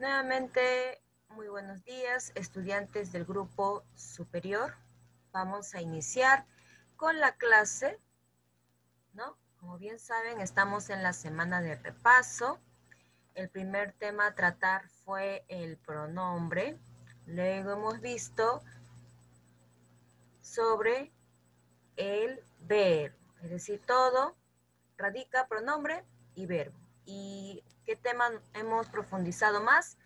Nuevamente, muy buenos días, estudiantes del grupo superior. Vamos a iniciar con la clase, ¿no? Como bien saben, estamos en la semana de repaso. El primer tema a tratar fue el pronombre. Luego hemos visto sobre el verbo, es decir, todo radica pronombre y verbo. ¿Y qué tema hemos profundizado más?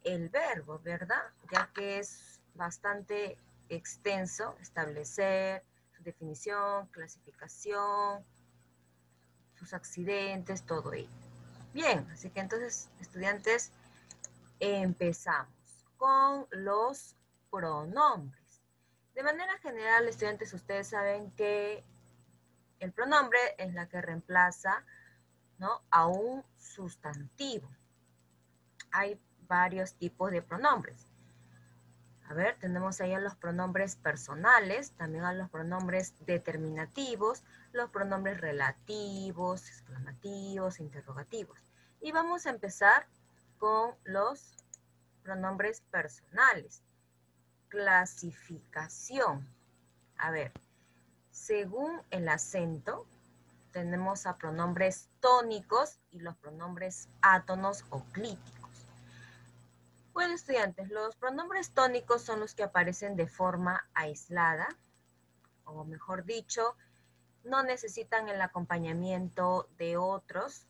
El verbo, ¿verdad? Ya que es bastante extenso, establecer su definición, clasificación, sus accidentes, todo ello. Bien, así que entonces, estudiantes, empezamos con los pronombres. De manera general, estudiantes, ustedes saben que el pronombre es la que reemplaza, ¿no?, a un sustantivo. Hay varios tipos de pronombres. A ver, tenemos ahí a los pronombres personales, también a los pronombres determinativos, los pronombres relativos, exclamativos, interrogativos. Y vamos a empezar con los pronombres personales. Clasificación. A ver, según el acento, tenemos a pronombres tónicos y los pronombres átonos o clíticos. Bueno, estudiantes, los pronombres tónicos son los que aparecen de forma aislada, o mejor dicho, no necesitan el acompañamiento de otras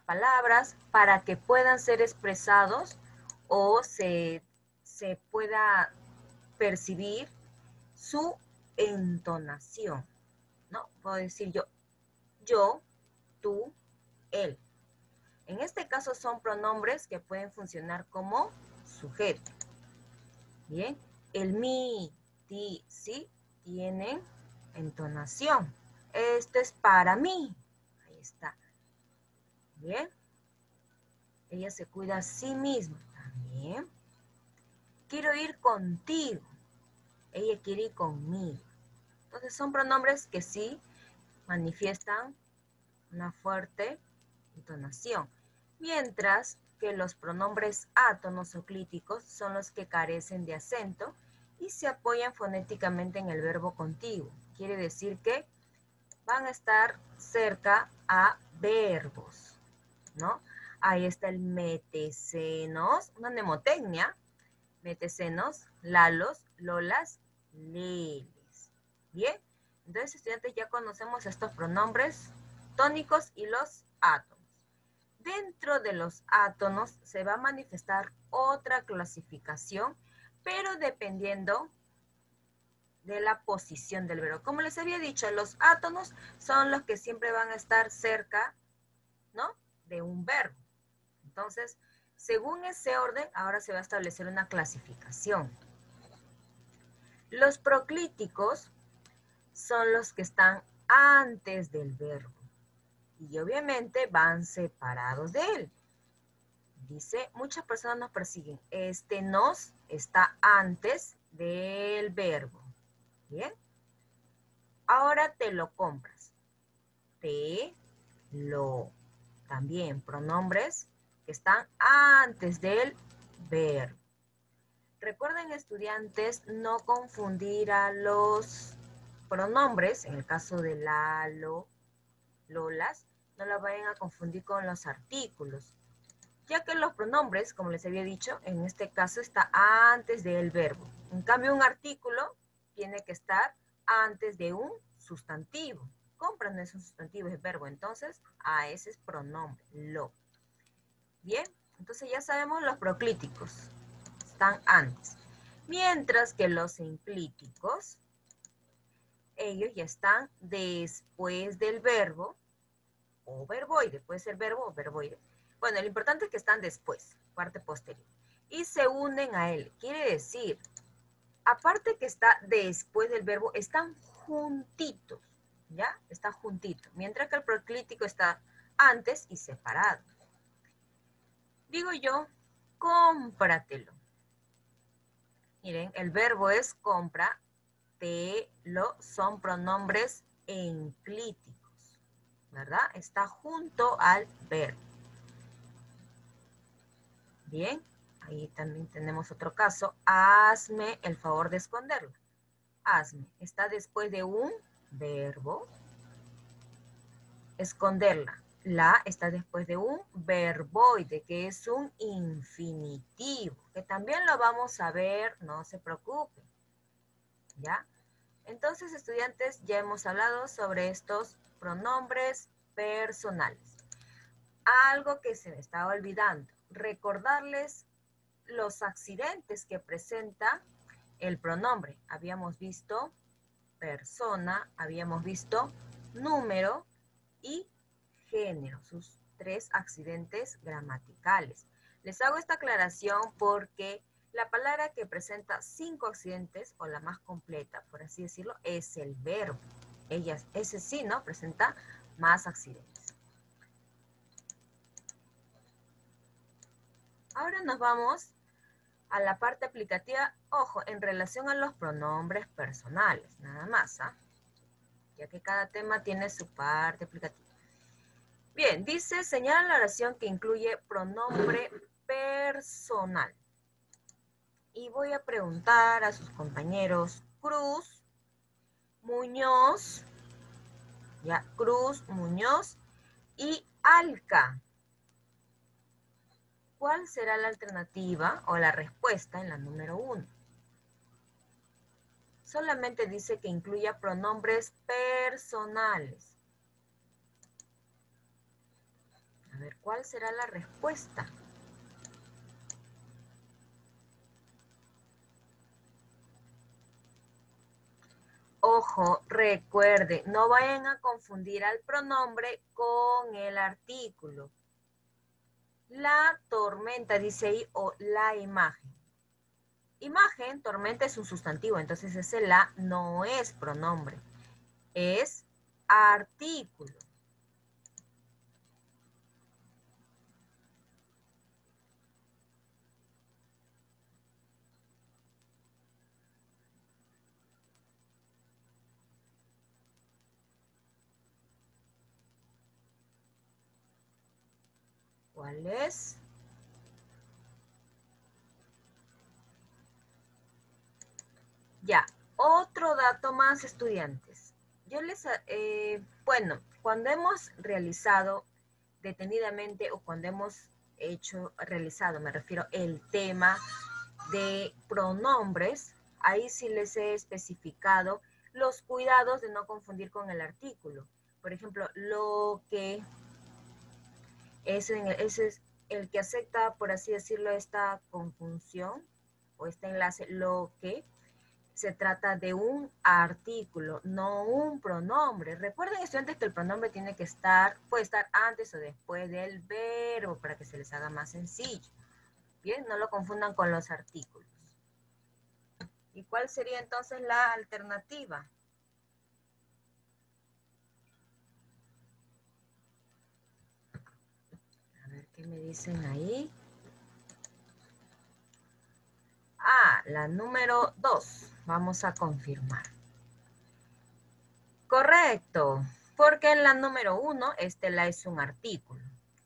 palabras para que puedan ser expresados o se pueda percibir su entonación, ¿no? Puedo decir yo, tú, él. En este caso son pronombres que pueden funcionar como sujeto. Bien, el mi, ti, si tienen entonación. Esto es para mí. Ahí está. Bien. Ella se cuida a sí misma. También. Quiero ir contigo. Ella quiere ir conmigo. Entonces son pronombres que sí manifiestan una fuerte entonación. Mientras que los pronombres átonos o clíticos son los que carecen de acento y se apoyan fonéticamente en el verbo continuo. Quiere decir que van a estar cerca a verbos, ¿no? Ahí está el metecenos, una mnemotecnia, metecenos, lalos, lolas, leles. Bien, entonces estudiantes ya conocemos estos pronombres tónicos y los átonos. Dentro de los átonos se va a manifestar otra clasificación, pero dependiendo de la posición del verbo. Como les había dicho, los átonos son los que siempre van a estar cerca, ¿no?, de un verbo. Entonces, según ese orden, ahora se va a establecer una clasificación. Los proclíticos son los que están antes del verbo y obviamente van separados de él. Dice, muchas personas nos persiguen. Este nos está antes del verbo. ¿Bien? Ahora te lo compras. Te lo. También pronombres que están antes del verbo. Recuerden, estudiantes, no confundir a los pronombres, en el caso de Lalo, Lolas, no la vayan a confundir con los artículos, ya que los pronombres, como les había dicho, en este caso está antes del verbo. En cambio, un artículo tiene que estar antes de un sustantivo. Compra no es un sustantivo, es verbo. Entonces, a ese es pronombre, lo. Bien, entonces ya sabemos los proclíticos. Están antes. Mientras que los enclíticos, ellos ya están después del verbo o verboide. Puede ser verbo o verboide. Bueno, lo importante es que están después, parte posterior. Y se unen a él. Quiere decir, aparte que está después del verbo, están juntitos. ¿Ya? Está juntito. Mientras que el proclítico está antes y separado. Digo yo, cómpratelo. Miren, el verbo es compra, te, lo, son pronombres enclíticos, ¿verdad? Está junto al verbo. Bien, Ahí también tenemos otro caso. Hazme el favor de esconderla. Hazme. Está después de un verbo. Esconderla. La está después de un verboide, que es un infinitivo, que también lo vamos a ver, no se preocupen. ¿Ya? Entonces, estudiantes, ya hemos hablado sobre estos pronombres personales. Algo que se me estaba olvidando, recordarles los accidentes que presenta el pronombre. Habíamos visto persona, habíamos visto número y género, sus 3 accidentes gramaticales. Les hago esta aclaración porque la palabra que presenta 5 accidentes, o la más completa, por así decirlo, es el verbo. Ese sí, ¿no? Presenta más accidentes. Ahora nos vamos a la parte aplicativa, ojo, en relación a los pronombres personales, nada más, ¿ah? Ya que cada tema tiene su parte aplicativa. Bien, dice, señala la oración que incluye pronombre personal. Y voy a preguntar a sus compañeros Cruz, Muñoz, ya, Cruz, Muñoz y Alca. ¿Cuál será la alternativa o la respuesta en la número 1? Solamente dice que incluya pronombres personales. A ver, ¿cuál será la respuesta? Ojo, recuerde, no vayan a confundir al pronombre con el artículo. La tormenta, dice ahí, o la imagen. Imagen, tormenta es un sustantivo, entonces ese la no es pronombre, es artículo. ¿Cuál es? Ya, otro dato más, estudiantes. Bueno, cuando hemos realizado detenidamente o cuando hemos realizado, me refiero el tema de pronombres, ahí sí les he especificado los cuidados de no confundir con el artículo. Por ejemplo, lo que ese es el que acepta, por así decirlo, esta conjunción o este enlace, lo que se trata de un artículo, no un pronombre. Recuerden, estudiantes, que el pronombre puede estar antes o después del verbo para que se les haga más sencillo. Bien, no lo confundan con los artículos. ¿Y cuál sería entonces la alternativa? A ver qué me dicen ahí. Ah, la número 2. Vamos a confirmar. Correcto, porque en la número 1, este la es un artículo.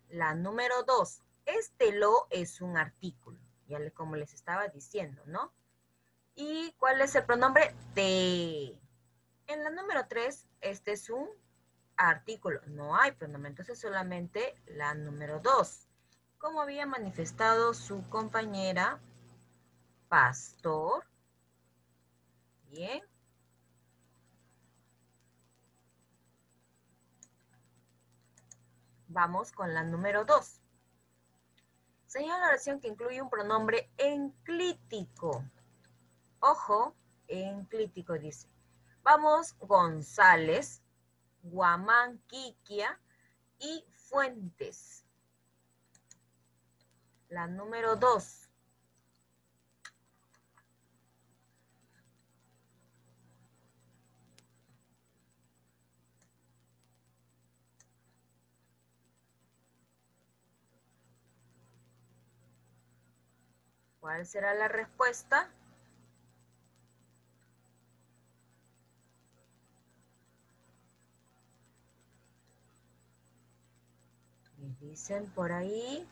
La número 2, este lo es un artículo. Ya como les estaba diciendo, ¿no? ¿Y cuál es el pronombre? Te. En la número 3, este es un artículo. No hay pronombre, entonces solamente la número 2. Como había manifestado su compañera Pastor. Bien. Vamos con la número 2. Señala la oración que incluye un pronombre enclítico. Ojo, enclítico dice. Vamos, González, Guamanquiquia y Fuentes. La número 2. ¿Cuál será la respuesta? Me dicen por ahí.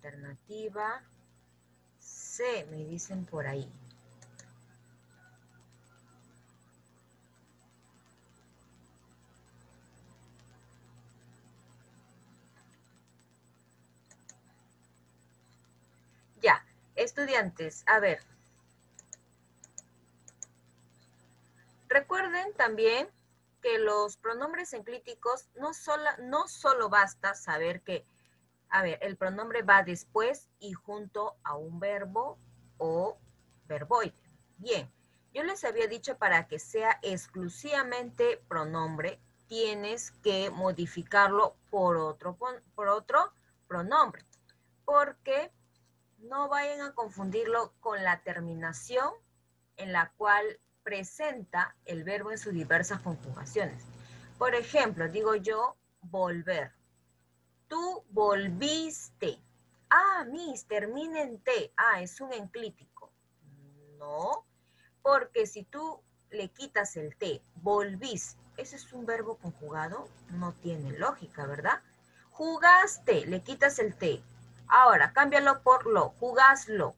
alternativa C, me dicen por ahí. Ya, estudiantes, a ver. Recuerden también que los pronombres enclíticos no solo basta saber que, a ver, el pronombre va después y junto a un verbo o verboide. Bien, yo les había dicho para que sea exclusivamente pronombre, tienes que modificarlo por otro pronombre, porque no vayan a confundirlo con la terminación en la cual presenta el verbo en sus diversas conjugaciones. Por ejemplo, digo yo, volver. Tú volviste. Ah, Miss, termina en T. Ah, es un enclítico. No, porque si tú le quitas el T, volvís, ¿ese es un verbo conjugado? No tiene lógica, ¿verdad? Jugaste, le quitas el T. Ahora, cámbialo por lo, jugáslo.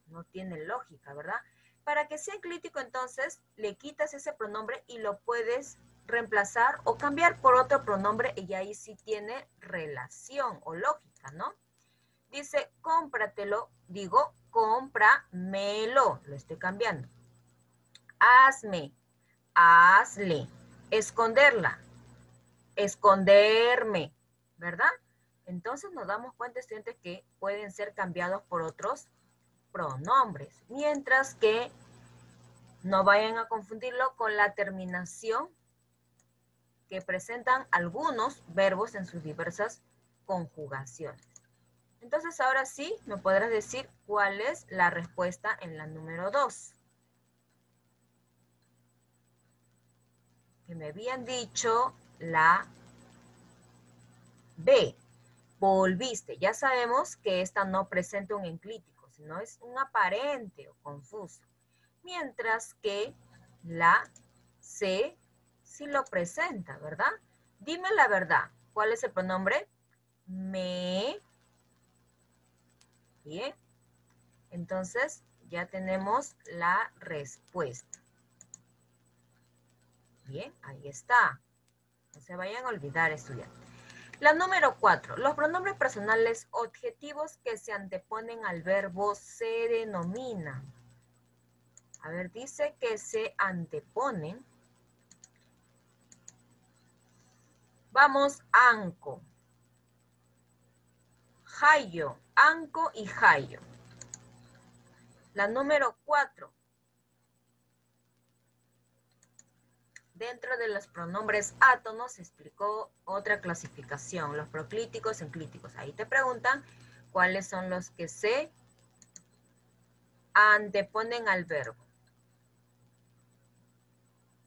No tiene lógica, ¿verdad? Para que sea enclítico, entonces, le quitas ese pronombre y lo puedes reemplazar o cambiar por otro pronombre y ahí sí tiene relación o lógica, ¿no? Dice, cómpratelo, digo, cómpramelo, lo estoy cambiando. Hazme, hazle, esconderla, esconderme, ¿verdad? Entonces nos damos cuenta, estudiantes, que pueden ser cambiados por otros pronombres, mientras que no vayan a confundirlo con la terminación que presentan algunos verbos en sus diversas conjugaciones. Entonces ahora sí me podrás decir cuál es la respuesta en la número 2. Que me habían dicho la B. Volviste. Ya sabemos que esta no presenta un enclítico, sino es un aparente o confuso. Mientras que la C sí lo presenta, ¿verdad? Dime la verdad. ¿Cuál es el pronombre? Me. Bien. Entonces, ya tenemos la respuesta. Bien, ahí está. No se vayan a olvidar, estudiantes. La número 4. Los pronombres personales objetivos que se anteponen al verbo se denominan. A ver, dice que se anteponen. Vamos, anco. Jayo, anco y jayo. La número 4. Dentro de los pronombres átonos se explicó otra clasificación, los proclíticos, enclíticos. Ahí te preguntan cuáles son los que se anteponen al verbo.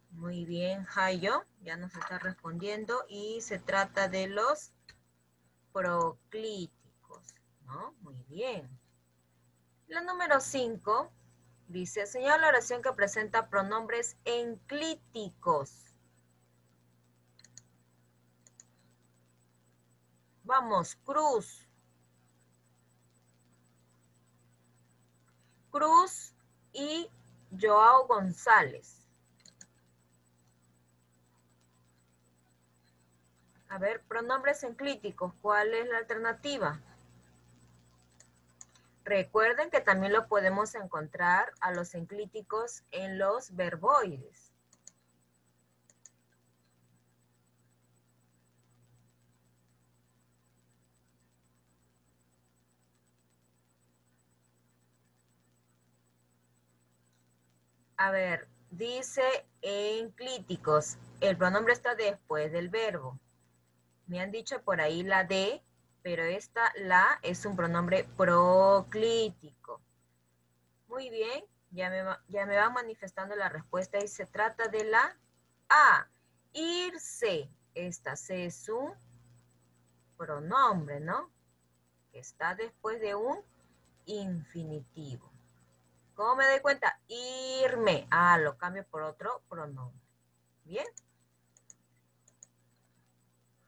Muy bien, Jayo, ya nos está respondiendo y se trata de los proclíticos, ¿no? Muy bien. La número 5 dice, señala la oración que presenta pronombres enclíticos. Vamos, Cruz. Cruz y Joao González. A ver, pronombres enclíticos, ¿cuál es la alternativa? Recuerden que también lo podemos encontrar a los enclíticos en los verboides. A ver, dice enclíticos. El pronombre está después del verbo. Me han dicho por ahí la de, pero esta la es un pronombre proclítico. Muy bien, ya me va manifestando la respuesta y se trata de la A. Irse. Esta C es un pronombre, ¿no? Que está después de un infinitivo. ¿Cómo me doy cuenta? Irme. Ah, lo cambio por otro pronombre. Bien.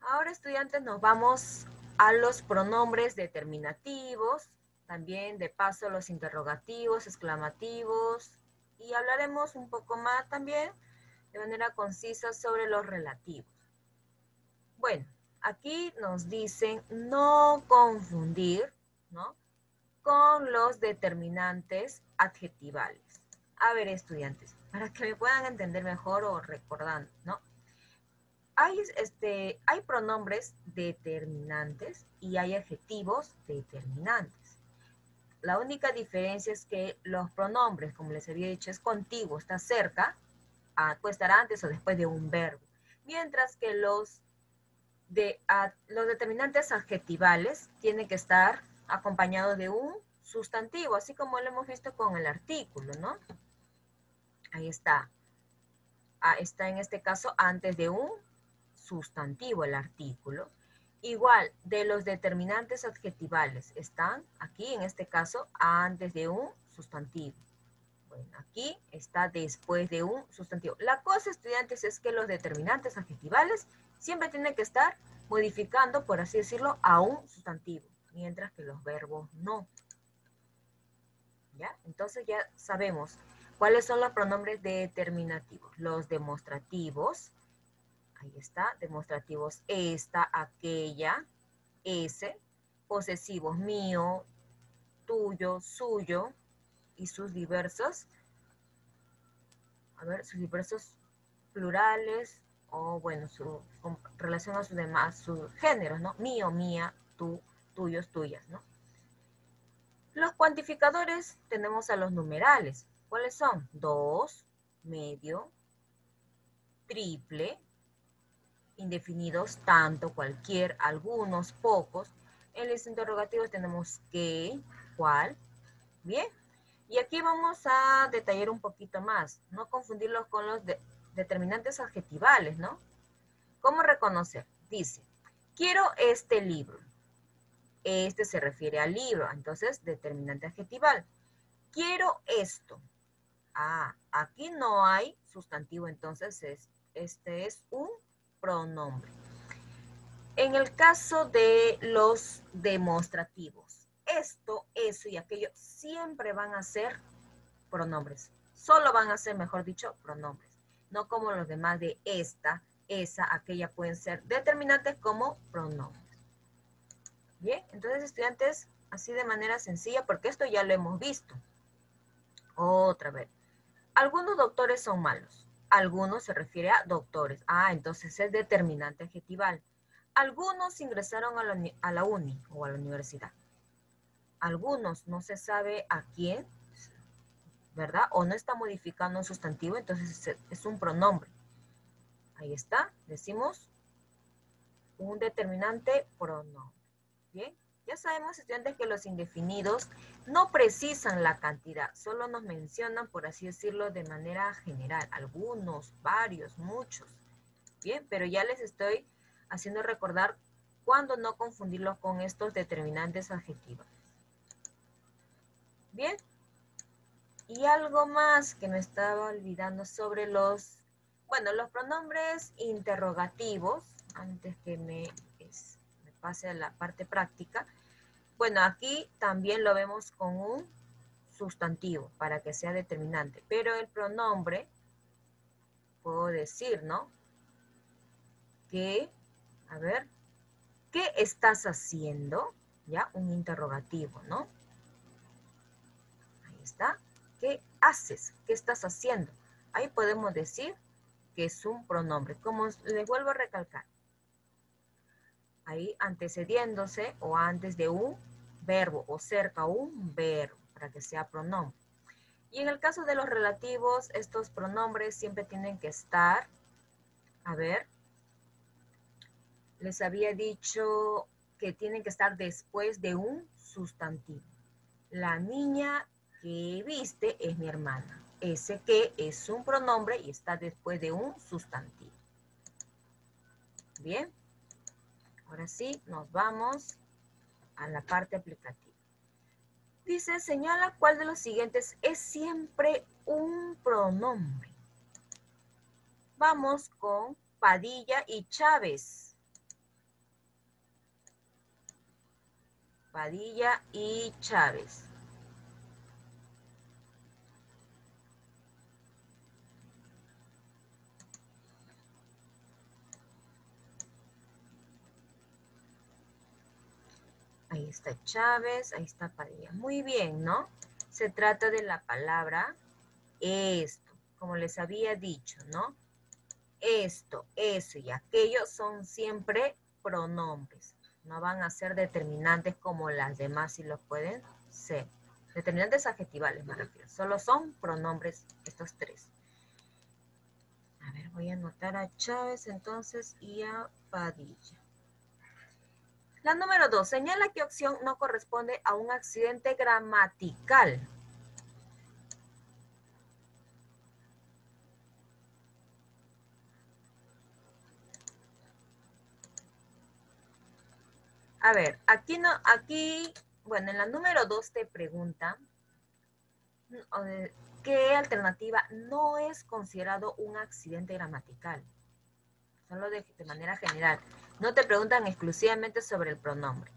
Ahora, estudiantes, nos vamos a los pronombres determinativos, también de paso los interrogativos, exclamativos, y hablaremos un poco más también de manera concisa sobre los relativos. Bueno, aquí nos dicen no confundir, ¿no?, con los determinantes adjetivales. A ver, estudiantes, para que me puedan entender mejor o recordando, ¿no? Hay pronombres determinantes y hay adjetivos determinantes. La única diferencia es que los pronombres, como les había dicho, es contiguo, está cerca, puede estar antes o después de un verbo. Mientras que los determinantes adjetivales tienen que estar acompañados de un sustantivo, así como lo hemos visto con el artículo, ¿no? Ahí está. Está en este caso antes de un sustantivo el artículo. Igual, de los determinantes adjetivales están aquí, en este caso, antes de un sustantivo. Bueno, aquí está después de un sustantivo. La cosa, estudiantes, es que los determinantes adjetivales siempre tienen que estar modificando, por así decirlo, a un sustantivo, mientras que los verbos no. ¿Ya? Entonces ya sabemos cuáles son los pronombres determinativos. Los demostrativos, ahí está, demostrativos esta, aquella, ese, posesivos mío, tuyo, suyo, y sus diversos, sus diversos plurales, o bueno, con relación a sus demás, sus géneros, ¿no? Mío, mía, tú, tuyos, tuyas, ¿no? Los cuantificadores tenemos a los numerales. ¿Cuáles son? 2, medio, triple, indefinidos, tanto, cualquier, algunos, pocos. En los interrogativos tenemos qué, cuál. Bien. Y aquí vamos a detallar un poquito más. No confundirlos con los determinantes adjetivales, ¿no? ¿Cómo reconocer? Dice, quiero este libro. Este se refiere al libro, entonces determinante adjetival. Quiero esto. Aquí no hay sustantivo, entonces este es un pronombre. En el caso de los demostrativos, esto, eso y aquello siempre van a ser pronombres. Solo van a ser, mejor dicho, pronombres. No como los demás de esta, esa, aquella pueden ser determinantes como pronombres. Bien, entonces estudiantes, así de manera sencilla, porque esto ya lo hemos visto. Otra vez. Algunos doctores son malos. Algunos se refiere a doctores. Entonces es determinante adjetival. Algunos ingresaron a la uni o a la universidad. Algunos no se sabe a quién, ¿verdad? O no está modificando un sustantivo, entonces es un pronombre. Ahí está, decimos un determinante pronombre. Bien, ya sabemos, estudiantes, que los indefinidos no precisan la cantidad, solo nos mencionan, por así decirlo, de manera general, algunos, varios, muchos. Bien, pero ya les estoy haciendo recordar cuándo no confundirlos con estos determinantes adjetivos. Bien, y algo más que me estaba olvidando sobre los pronombres interrogativos, antes que me pase a la parte práctica. Bueno, aquí también lo vemos con un sustantivo para que sea determinante, pero el pronombre, puedo decir, ¿no? Que, a ver, ¿qué estás haciendo? Ya, un interrogativo, ¿no? Ahí está. ¿Qué haces? ¿Qué estás haciendo? Ahí podemos decir que es un pronombre. Como les vuelvo a recalcar, ahí antecediéndose o antes de un verbo o cerca un verbo para que sea pronombre. Y en el caso de los relativos, estos pronombres siempre tienen que estar, a ver, les había dicho que tienen que estar después de un sustantivo. La niña que viste es mi hermana. Ese que es un pronombre y está después de un sustantivo. Bien, ahora sí nos vamos a la parte aplicativa. Dice, señala cuál de los siguientes es siempre un pronombre. Vamos con Padilla y Chávez. Padilla y Chávez. Ahí está Chávez, ahí está Padilla. Muy bien, ¿no? Se trata de la palabra esto, como les había dicho, ¿no? Esto, eso y aquello son siempre pronombres. No van a ser determinantes como las demás, si lo pueden ser. Determinantes adjetivales me refiero. Solo son pronombres estos tres. A ver, voy a anotar a Chávez entonces y a Padilla. La número 2, señala qué opción no corresponde a un accidente gramatical. A ver, bueno, en la número 2 te pregunta qué alternativa no es considerado un accidente gramatical. Solo de manera general. No te preguntan exclusivamente sobre el pronombre.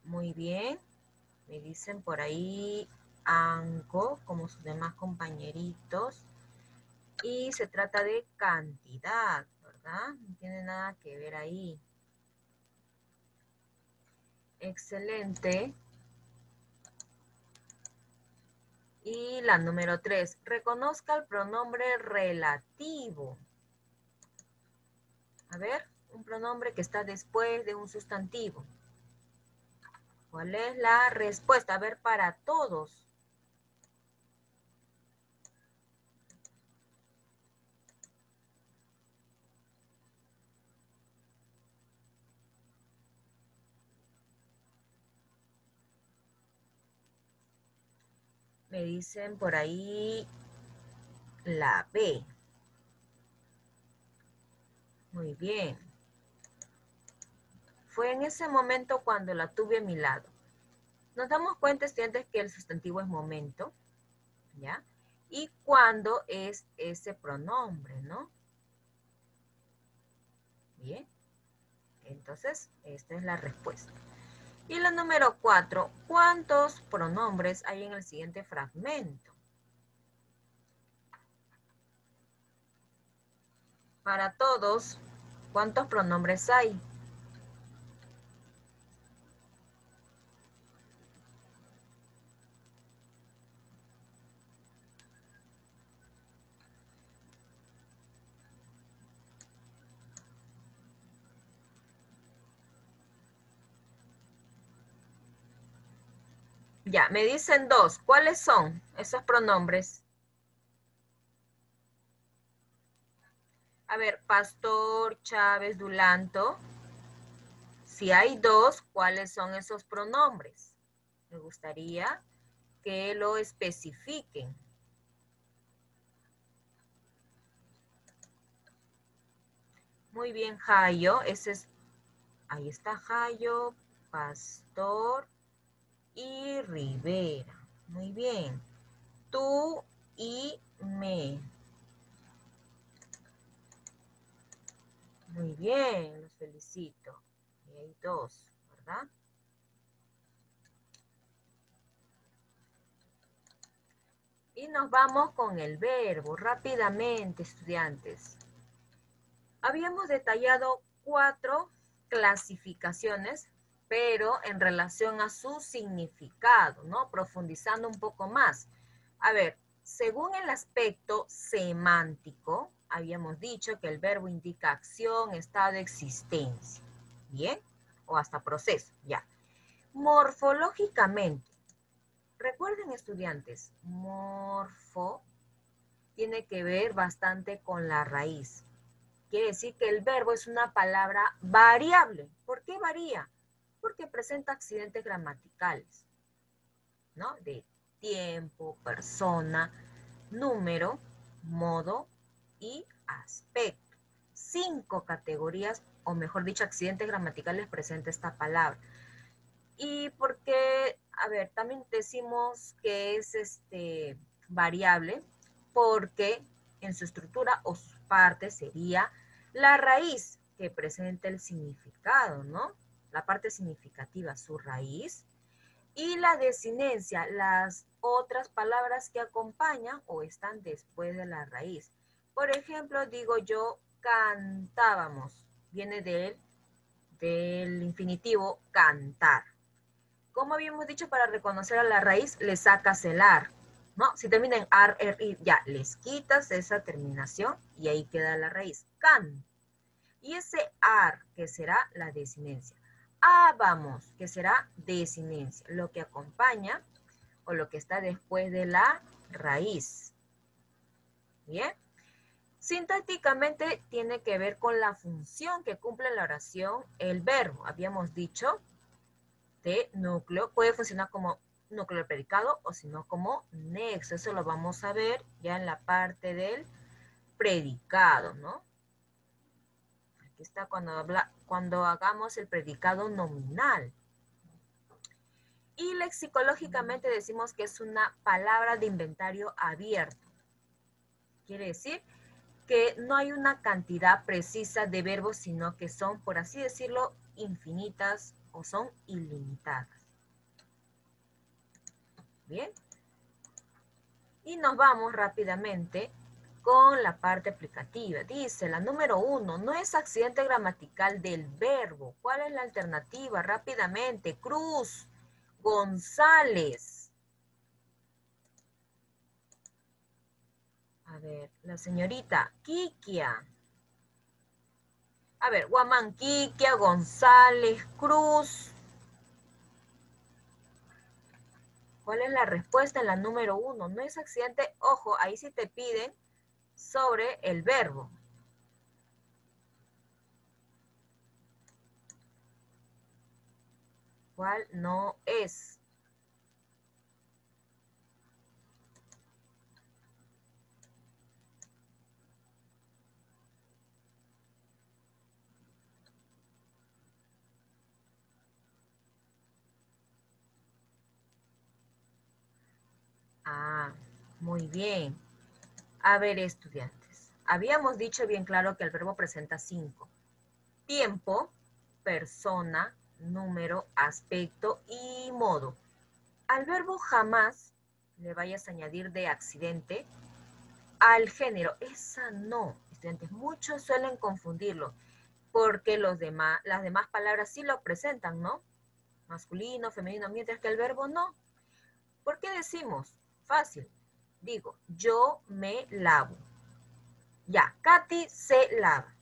Muy bien. Me dicen por ahí ANCO, como sus demás compañeritos. Y se trata de cantidad, ¿verdad? No tiene nada que ver ahí. Excelente. Y la número 3, reconozca el pronombre relativo. A ver, un pronombre que está después de un sustantivo. ¿Cuál es la respuesta? A ver, para todos. Me dicen por ahí la B. Muy bien. Fue en ese momento cuando la tuve a mi lado. Nos damos cuenta, estudiantes, que el sustantivo es momento, ¿ya? Y cuando es ese pronombre, ¿no? Bien. Entonces, esta es la respuesta. Y la número 4, ¿cuántos pronombres hay en el siguiente fragmento? Para todos, ¿cuántos pronombres hay? Ya, me dicen 2. ¿Cuáles son esos pronombres? A ver, Pastor, Chávez, Dulanto. Si hay 2, ¿cuáles son esos pronombres? Me gustaría que lo especifiquen. Muy bien, Jayo. Ahí está Jayo, Pastor y Rivera. Muy bien. Tú y me. Muy bien, los felicito. Y hay 2, ¿verdad? Y nos vamos con el verbo rápidamente, estudiantes. Habíamos detallado 4 clasificaciones, pero en relación a su significado, ¿no? Profundizando un poco más. A ver, según el aspecto semántico, habíamos dicho que el verbo indica acción, estado, existencia. ¿Bien? O hasta proceso, ya. Morfológicamente, recuerden, estudiantes, morfo tiene que ver bastante con la raíz. Quiere decir que el verbo es una palabra variable. ¿Por qué varía? Porque presenta accidentes gramaticales, ¿no? De tiempo, persona, número, modo y aspecto. 5 categorías, o mejor dicho, accidentes gramaticales presenta esta palabra. Y porque, a ver, también decimos que es variable porque en su estructura o sus partes sería la raíz. que presenta el significado, ¿no? La parte significativa, su raíz. Y la desinencia, las otras palabras que acompañan o están después de la raíz. Por ejemplo, digo yo, cantábamos. Viene del infinitivo cantar. Como habíamos dicho, para reconocer a la raíz, le sacas el ar, ¿no? Si termina en ar, er, ir, ya, les quitas esa terminación y ahí queda la raíz, can. Y ese ar, que será la desinencia. Vamos, que será desinencia, lo que acompaña o lo que está después de la raíz. ¿Bien? Sintácticamente tiene que ver con la función que cumple en la oración el verbo. Habíamos dicho de núcleo, puede funcionar como núcleo del predicado o si no como nexo. Eso lo vamos a ver ya en la parte del predicado, ¿no? Aquí está cuando hagamos el predicado nominal. Y lexicológicamente decimos que es una palabra de inventario abierto. Quiere decir que no hay una cantidad precisa de verbos, sino que son, por así decirlo, infinitas o son ilimitadas. Bien. Y nos vamos rápidamente con la parte aplicativa. Dice la número 1, no es accidente gramatical del verbo. ¿Cuál es la alternativa? Rápidamente, Cruz, González. A ver, la señorita Kikia. A ver, Guamán, Kikia, González, Cruz. ¿Cuál es la respuesta en la número 1? No es accidente, ojo, ahí sí te piden sobre el verbo. ¿Cuál no es? Muy bien. A ver, estudiantes. Habíamos dicho bien claro que el verbo presenta 5. Tiempo, persona, número, aspecto y modo. Al verbo jamás le vayas a añadir de accidente al género. Esa no, estudiantes. Muchos suelen confundirlo porque las demás palabras sí lo presentan, ¿no? Masculino, femenino, mientras que el verbo no. ¿Por qué decimos? Fácil. Digo, yo me lavo. Ya, Katy se lava.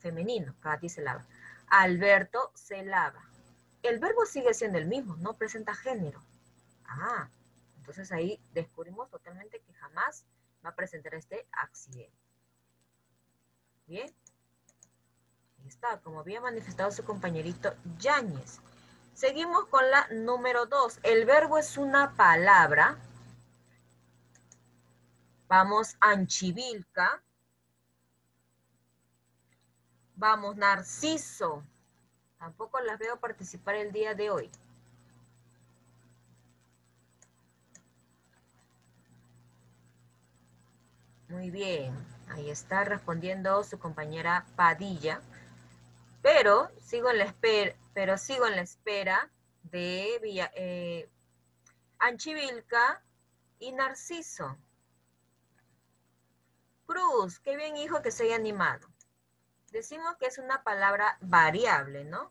Femenino, Katy se lava. Alberto se lava. El verbo sigue siendo el mismo, no presenta género. Entonces ahí descubrimos totalmente que jamás va a presentar este accidente. Bien. Ahí está, como había manifestado su compañerito Yáñez. Seguimos con la número 2. El verbo es una palabra. Vamos, Anchivilca. Vamos, Narciso. Tampoco las veo participar el día de hoy. Muy bien. Ahí está respondiendo su compañera Padilla. Pero sigo en la espera de Anchivilca y Narciso. Cruz, qué bien hijo que se haya animado. Decimos que es una palabra variable, ¿no?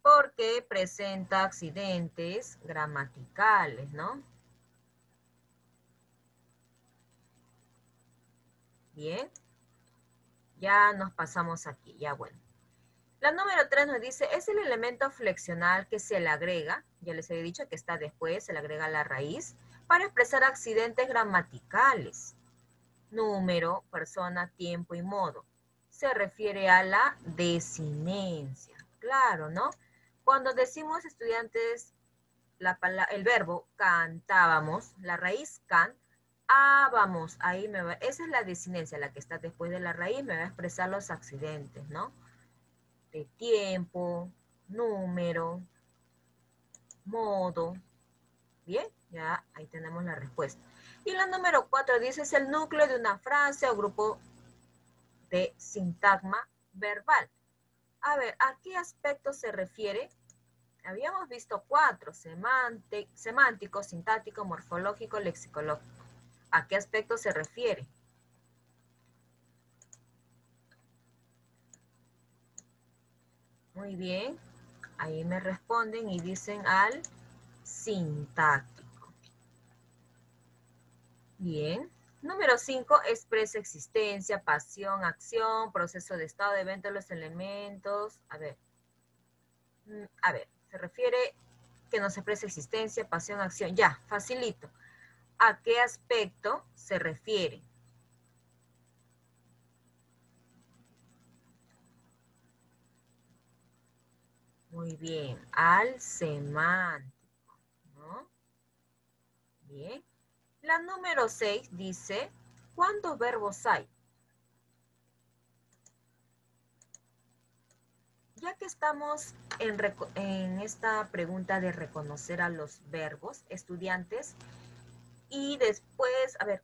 Porque presenta accidentes gramaticales, ¿no? Bien. Ya nos pasamos aquí, ya bueno. La número 3 nos dice, es el elemento flexional que se le agrega, ya les he dicho que está después, se le agrega la raíz, para expresar accidentes gramaticales. Número, persona, tiempo y modo. Se refiere a la desinencia. Claro, ¿no? Cuando decimos, estudiantes, el verbo cantábamos, la raíz can, vamos, ahí esa es la desinencia, la que está después de la raíz, me va a expresar los accidentes, ¿no? De tiempo, número, modo. Bien, ya ahí tenemos la respuesta. Y la número 4 dice, es el núcleo de una frase o grupo de sintagma verbal. A ver, ¿a qué aspecto se refiere? Habíamos visto 4, semántico, sintáctico, morfológico, lexicológico. ¿A qué aspecto se refiere? Muy bien, ahí me responden y dicen al sintáctico. Bien. Número 5, expresa existencia, pasión, acción, proceso de estado, de evento, los elementos. A ver, se refiere que nos expresa existencia, pasión, acción. Ya, facilito. ¿A qué aspecto se refiere? Muy bien, al semántico, ¿no? Bien. La número 6 dice, ¿cuántos verbos hay? Ya que estamos en esta pregunta de reconocer a los verbos, estudiantes, y después, a ver,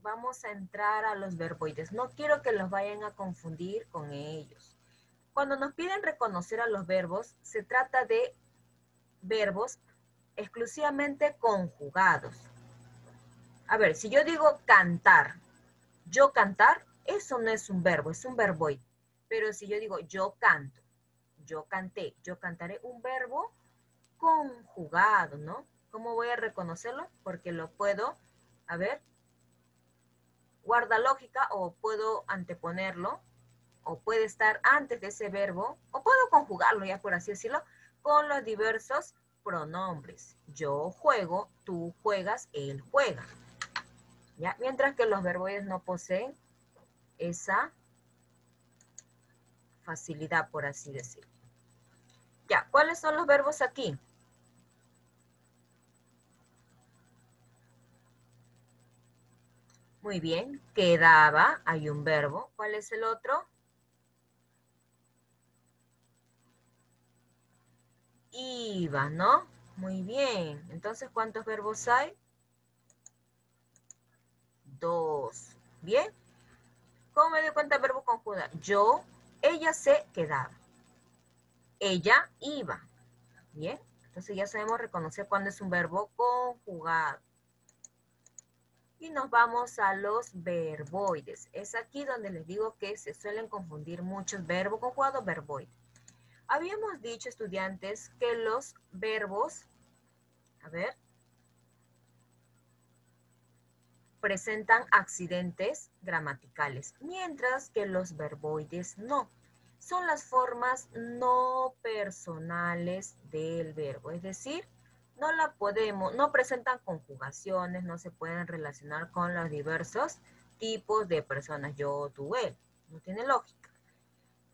vamos a entrar a los verboides. No quiero que los vayan a confundir con ellos. Cuando nos piden reconocer a los verbos, se trata de verbos exclusivamente conjugados. A ver, si yo digo cantar, yo cantar, eso no es un verbo, es un verboide. Pero si yo digo yo canto, yo canté, yo cantaré, un verbo conjugado, ¿no? ¿Cómo voy a reconocerlo? Porque lo puedo, a ver, guarda lógica o puedo anteponerlo o puede estar antes de ese verbo o puedo conjugarlo, ya por así decirlo, con los diversos pronombres. Yo juego, tú juegas, él juega. ¿Ya? Mientras que los verboides no poseen esa facilidad, por así decirlo. Ya, ¿cuáles son los verbos aquí? Muy bien, quedaba, hay un verbo. ¿Cuál es el otro? Iba, ¿no? Muy bien. Entonces, ¿cuántos verbos hay? 2. Bien. ¿Cómo me doy cuenta del verbo conjugado? Yo, ella se quedaba. Ella iba. Bien. Entonces ya sabemos reconocer cuándo es un verbo conjugado. Y nos vamos a los verboides. Es aquí donde les digo que se suelen confundir muchos verbo conjugado, verboide. Habíamos dicho, estudiantes, que los verbos, a ver, presentan accidentes gramaticales, mientras que los verboides no. Son las formas no personales del verbo, es decir, no presentan conjugaciones, no se pueden relacionar con los diversos tipos de personas, yo, tú, él. No tiene lógica.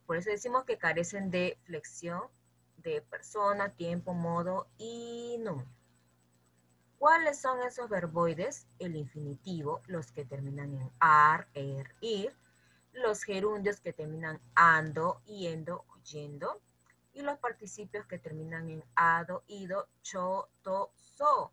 Por eso decimos que carecen de flexión de persona, tiempo, modo y número. ¿Cuáles son esos verboides? El infinitivo, los que terminan en ar, ir, los gerundios que terminan ando, yendo, yendo, y los participios que terminan en ado, ido, cho, to, so.